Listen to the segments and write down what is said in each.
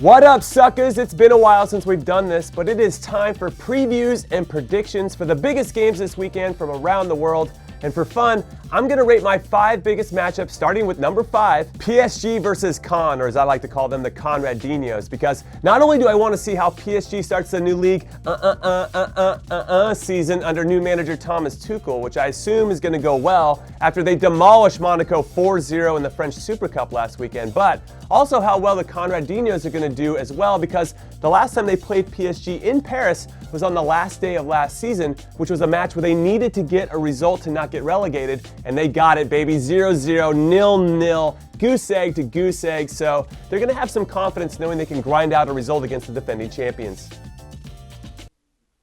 What up, suckers? It's been a while since we've done this, but it is time for previews and predictions for the biggest games this weekend from around the world. And for fun, I'm going to rate my 5 biggest matchups, starting with number 5, PSG versus Con, or as I like to call them, the Conradinos, because not only do I want to see how PSG starts the new league season under new manager Thomas Tuchel, which I assume is going to go well after they demolished Monaco 4-0 in the French Super Cup last weekend, but also how well the Conradinos are going to do as well, because the last time they played PSG in Paris was on the last day of last season, which was a match where they needed to get a result to not get relegated, and they got it, baby. 0-0, 0-0, goose egg to goose egg, so they're going to have some confidence knowing they can grind out a result against the defending champions.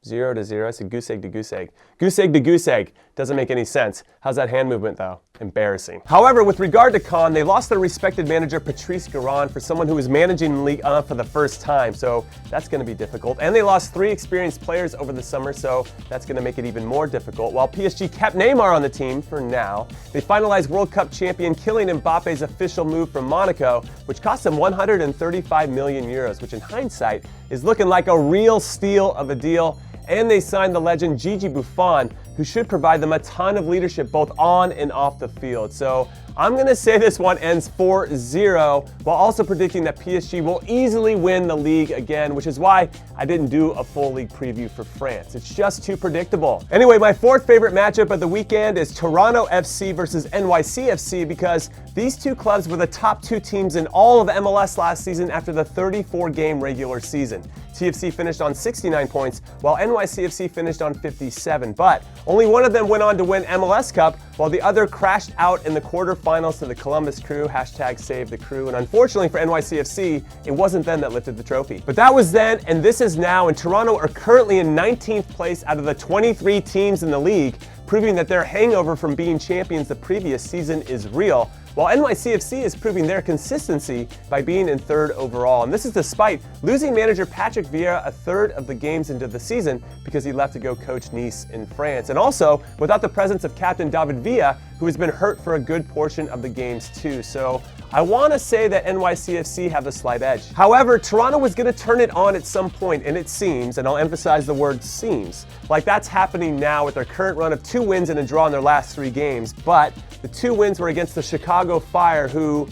0-0, I said goose egg to goose egg. Goose egg to goose egg. Doesn't make any sense. How's that hand movement though? Embarrassing. However, with regard to Con, they lost their respected manager Patrice Guérin for someone who was managing the league for the first time, so that's going to be difficult. And they lost 3 experienced players over the summer, so that's going to make it even more difficult. While PSG kept Neymar on the team for now, they finalized World Cup champion Kylian Mbappe's official move from Monaco, which cost them 135 million euros, which in hindsight is looking like a real steal of a deal. And they signed the legend Gigi Buffon, who should provide them a ton of leadership both on and off the field. So I'm going to say this one ends 4-0, while also predicting that PSG will easily win the league again, which is why I didn't do a full league preview for France. It's just too predictable. Anyway, my 4th favorite matchup of the weekend is Toronto FC versus NY Cfc, because these two clubs were the top 2 teams in all of MLS last season after the 34-game regular season. TFC finished on 69 points, while NYCFC finished on 57, but only one of them went on to win MLS Cup, while the other crashed out in the quarterfinals to the Columbus Crew, #SaveTheCrew, and unfortunately for NYCFC, it wasn't them that lifted the trophy. But that was then, and this is now, and Toronto are currently in 19th place out of the 23 teams in the league, proving that their hangover from being champions the previous season is real, while NYCFC is proving their consistency by being in 3rd overall. And this is despite losing manager Patrick Vieira a third of the games into the season because he left to go coach Nice in France. And also without the presence of captain David Villa, who has been hurt for a good portion of the games too. So I want to say that NYCFC have a slight edge. However, Toronto was going to turn it on at some point, and it seems, and I'll emphasize the word seems, like that's happening now with their current run of 2 wins and a draw in their last 3 games. But the 2 wins were against the Chicago Fire, who,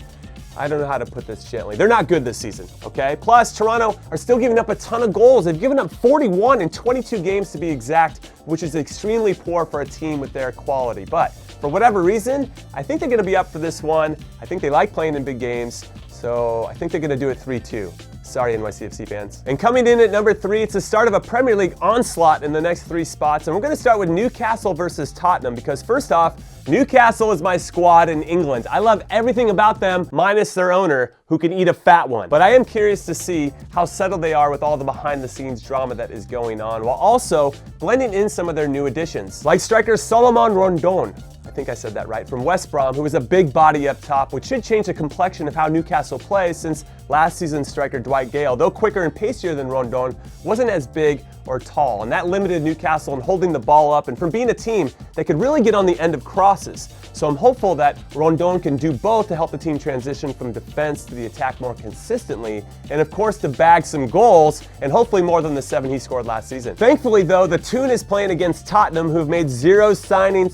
I don't know how to put this gently, they're not good this season, okay? Plus, Toronto are still giving up a ton of goals. They've given up 41 in 22 games to be exact, which is extremely poor for a team with their quality. But for whatever reason, I think they're going to be up for this one. I think they like playing in big games, so I think they're going to do it 3-2. Sorry, NYCFC fans. And coming in at number 3, it's the start of a Premier League onslaught in the next 3 spots. And we're going to start with Newcastle versus Tottenham, because first off, Newcastle is my squad in England. I love everything about them, minus their owner, who can eat a fat one. But I am curious to see how settled they are with all the behind-the-scenes drama that is going on, while also blending in some of their new additions, like striker Solomon Rondon. I think I said that right, from West Brom, who is a big body up top, which should change the complexion of how Newcastle plays, since last season's striker Dwight Gale, though quicker and pacier than Rondon, wasn't as big or tall, and that limited Newcastle in holding the ball up and from being a team that could really get on the end of crosses. So I'm hopeful that Rondon can do both to help the team transition from defense to the attack more consistently, and of course to bag some goals, and hopefully more than the 7 he scored last season. Thankfully though, the Toon is playing against Tottenham, who've made 0 signings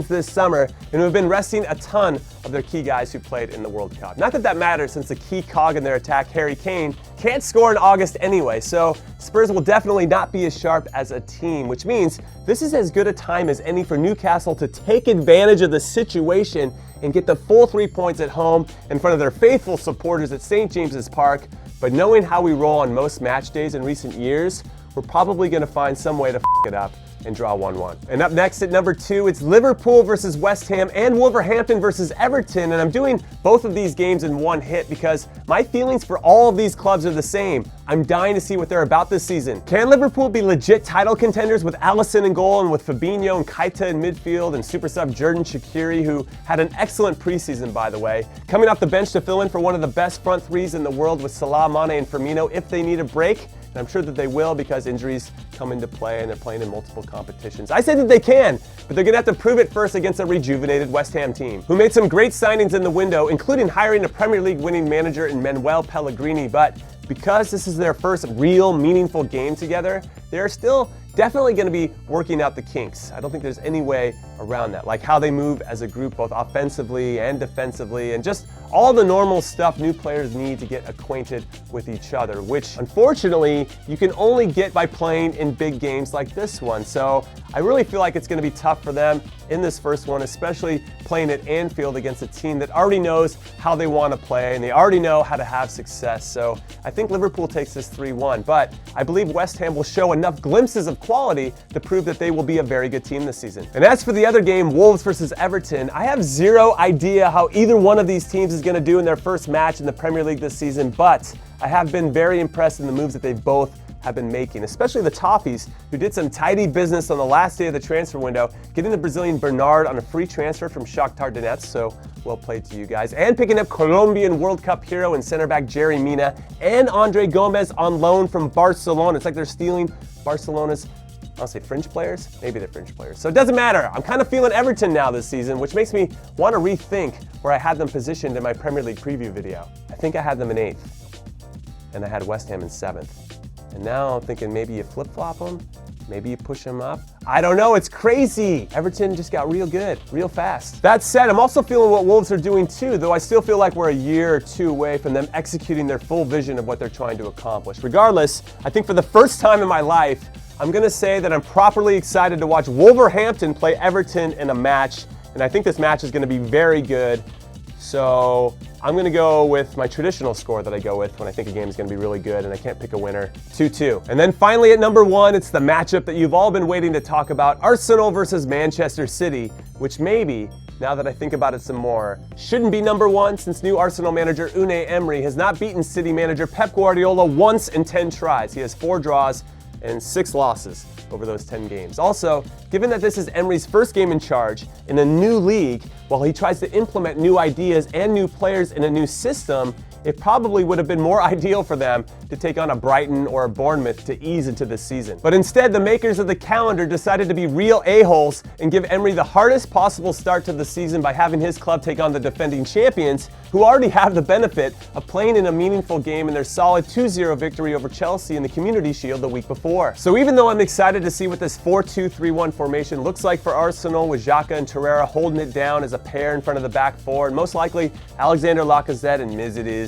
this summer, and who have been resting a ton of their key guys who played in the World Cup. Not that that matters, since the key cog in their attack, Harry Kane, can't score in August anyway, so Spurs will definitely not be as sharp as a team, which means this is as good a time as any for Newcastle to take advantage of the situation and get the full 3 points at home in front of their faithful supporters at St. James's Park. But knowing how we roll on most match days in recent years, we're probably going to find some way to it up and draw 1-1. And up next at number 2, it's Liverpool versus West Ham and Wolverhampton versus Everton, and I'm doing both of these games in one hit because my feelings for all of these clubs are the same. I'm dying to see what they're about this season. Can Liverpool be legit title contenders with Alisson in goal and with Fabinho and Keita in midfield and super sub Xherdan Shaqiri, who had an excellent preseason by the way, coming off the bench to fill in for one of the best front threes in the world with Salah, Mane, and Firmino if they need a break? And I'm sure that they will because injuries come into play and they're playing in multiple competitions. I say that they can, but they're going to have to prove it first against a rejuvenated West Ham team, who made some great signings in the window, including hiring a Premier League winning manager in Manuel Pellegrini. But because this is their first real meaningful game together, they're still definitely going to be working out the kinks. I don't think there's any way around that, like how they move as a group, both offensively and defensively, and just all the normal stuff new players need to get acquainted with each other, which unfortunately you can only get by playing in big games like this one. So I really feel like it's going to be tough for them in this first one, especially playing at Anfield against a team that already knows how they want to play and they already know how to have success. So I think Liverpool takes this 3-1, but I believe West Ham will show enough glimpses of quality to prove that they will be a very good team this season. And as for the other game, Wolves versus Everton, I have zero idea how either one of these teams is going to do in their first match in the Premier League this season, but I have been very impressed in the moves that they both have been making, especially the Toffees, who did some tidy business on the last day of the transfer window, getting the Brazilian Bernard on a free transfer from Shakhtar Donetsk, so well played to you guys, and picking up Colombian World Cup hero and center back Jerry Mina and Andre Gomez on loan from Barcelona. It's like they're stealing Barcelona's, I'll say French players? Maybe they're French players. So it doesn't matter. I'm kind of feeling Everton now this season, which makes me want to rethink where I had them positioned in my Premier League preview video. I think I had them in 8th, and I had West Ham in 7th. And now I'm thinking maybe you flip-flop them, maybe you push them up. I don't know, it's crazy. Everton just got real good, real fast. That said, I'm also feeling what Wolves are doing too, though I still feel like we're a year or two away from them executing their full vision of what they're trying to accomplish. Regardless, I think for the first time in my life, I'm gonna say that I'm properly excited to watch Wolverhampton play Everton in a match, and I think this match is gonna be very good. So I'm gonna go with my traditional score that I go with when I think a game is gonna be really good and I can't pick a winner, 2-2. And then finally at number 1, it's the matchup that you've all been waiting to talk about, Arsenal versus Manchester City, which maybe, now that I think about it some more, shouldn't be number 1 since new Arsenal manager Unai Emery has not beaten City manager Pep Guardiola once in 10 tries. He has 4 draws and 6 losses over those 10 games. Also, given that this is Emery's first game in charge in a new league, while he tries to implement new ideas and new players in a new system, it probably would have been more ideal for them to take on a Brighton or a Bournemouth to ease into the season. But instead, the makers of the calendar decided to be real a-holes and give Emery the hardest possible start to the season by having his club take on the defending champions, who already have the benefit of playing in a meaningful game in their solid 2-0 victory over Chelsea in the Community Shield the week before. So even though I'm excited to see what this 4-2-3-1 formation looks like for Arsenal, with Xhaka and Torreira holding it down as a pair in front of the back four, and most likely Alexander Lacazette and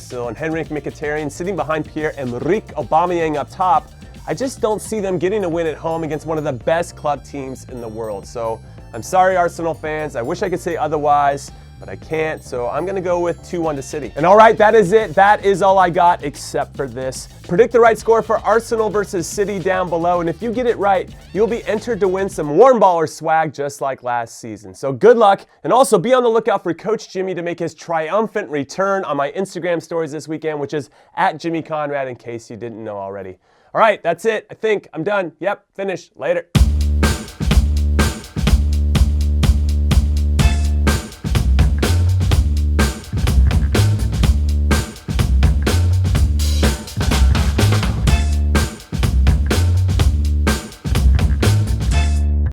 and Henrik Mkhitaryan sitting behind Pierre-Emerick Aubameyang up top, I just don't see them getting a win at home against one of the best club teams in the world. So I'm sorry, Arsenal fans. I wish I could say otherwise, but I can't, so I'm gonna go with 2-1 to City. And all right, that is it. That is all I got, except for this. Predict the right score for Arsenal versus City down below, and if you get it right, you'll be entered to win some Warm Baller swag just like last season. So good luck, and also be on the lookout for Coach Jimmy to make his triumphant return on my Instagram stories this weekend, which is @JimmyConrad, in case you didn't know already. All right, that's it. I think I'm done. Yep, finished. Later.